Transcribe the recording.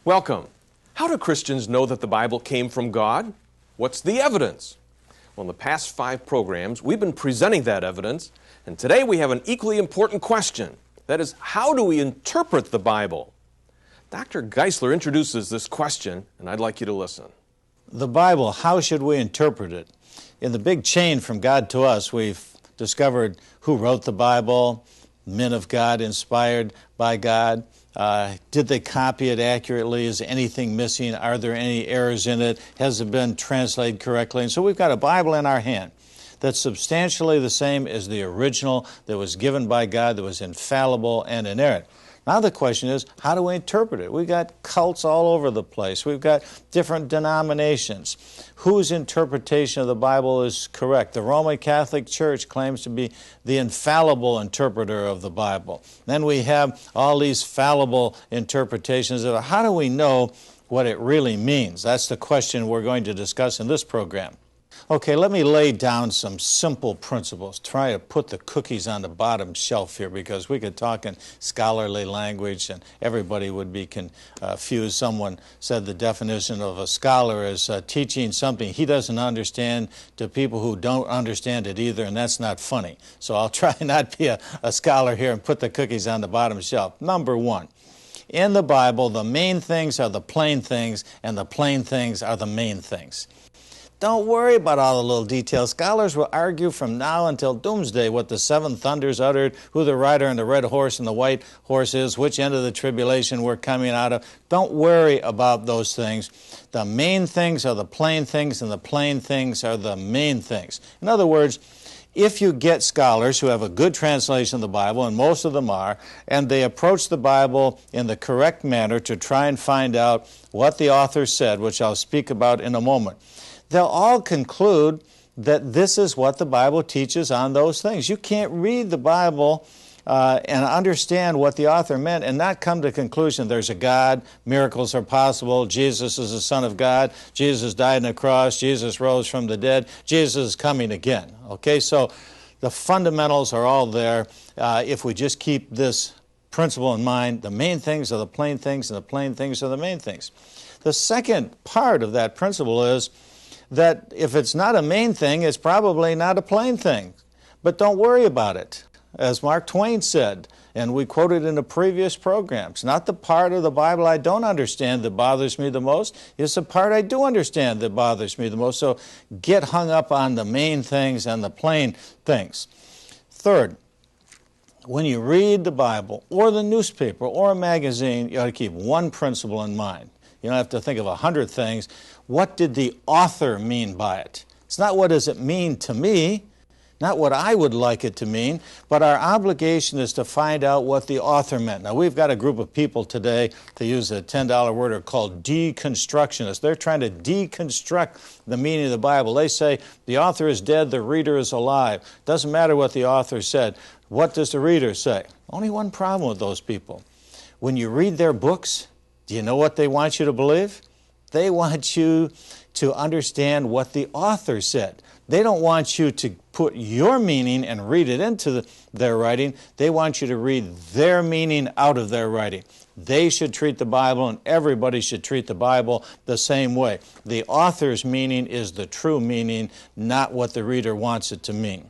Welcome. How do Christians know that the Bible came from God? What's the evidence? Well, in the past 5 programs, we've been presenting that evidence, and today we have an equally important question. That is, how do we interpret the Bible? Dr. Geisler introduces this question, and I'd like you to listen. The Bible, how should we interpret it? In the big chain from God to us, we've discovered who wrote the Bible, men of God inspired by God. Did they copy it accurately? Is anything missing? Are there any errors in it? Has it been translated correctly? And so we've got a Bible in our hand that's substantially the same as the original that was given by God, that was infallible and inerrant. Now the question is, how do we interpret it? We've got cults all over the place. We've got different denominations. Whose interpretation of the Bible is correct? The Roman Catholic Church claims to be the infallible interpreter of the Bible. Then we have all these fallible interpretations of it. How do we know what it really means? That's the question we're going to discuss in this program. Okay, let me lay down some simple principles. Try to put the cookies on the bottom shelf here, because we could talk in scholarly language and everybody would be confused. Someone said the definition of a scholar is teaching something he doesn't understand to people who don't understand it either, and that's not funny. So I'll try not to be a scholar here and put the cookies on the bottom shelf. Number 1. In the Bible, the main things are the plain things, and the plain things are the main things. Don't worry about all the little details. Scholars will argue from now until doomsday what the 7 thunders uttered, who the rider and the red horse and the white horse is, which end of the tribulation we're coming out of. Don't worry about those things. The main things are the plain things, and the plain things are the main things. In other words, if you get scholars who have a good translation of the Bible, and most of them are, and they approach the Bible in the correct manner to try and find out what the author said, which I'll speak about in a moment, they'll all conclude that this is what the Bible teaches on those things. You can't read the Bible and understand what the author meant and not come to the conclusion there's a God, miracles are possible, Jesus is the Son of God, Jesus died on the cross, Jesus rose from the dead, Jesus is coming again. Okay, so the fundamentals are all there. If we just keep this principle in mind, the main things are the plain things, and the plain things are the main things. The second part of that principle is that if it's not a main thing, it's probably not a plain thing. But don't worry about it. As Mark Twain said, and we quoted in the previous programs, not the part of the Bible I don't understand that bothers me the most, it's the part I do understand that bothers me the most. So get hung up on the main things and the plain things. Third, when you read the Bible or the newspaper or a magazine, you ought to keep one principle in mind. You don't have to think of 100 things. What did the author mean by it? It's not what does it mean to me, not what I would like it to mean, but our obligation is to find out what the author meant. Now, we've got a group of people today, to use a $10 word, are called deconstructionists. They're trying to deconstruct the meaning of the Bible. They say the author is dead, the reader is alive. Doesn't matter what the author said. What does the reader say? Only one problem with those people. When you read their books, do you know what they want you to believe? They want you to understand what the author said. They don't want you to put your meaning and read it into their writing. They want you to read their meaning out of their writing. They should treat the Bible, and everybody should treat the Bible the same way. The author's meaning is the true meaning, not what the reader wants it to mean.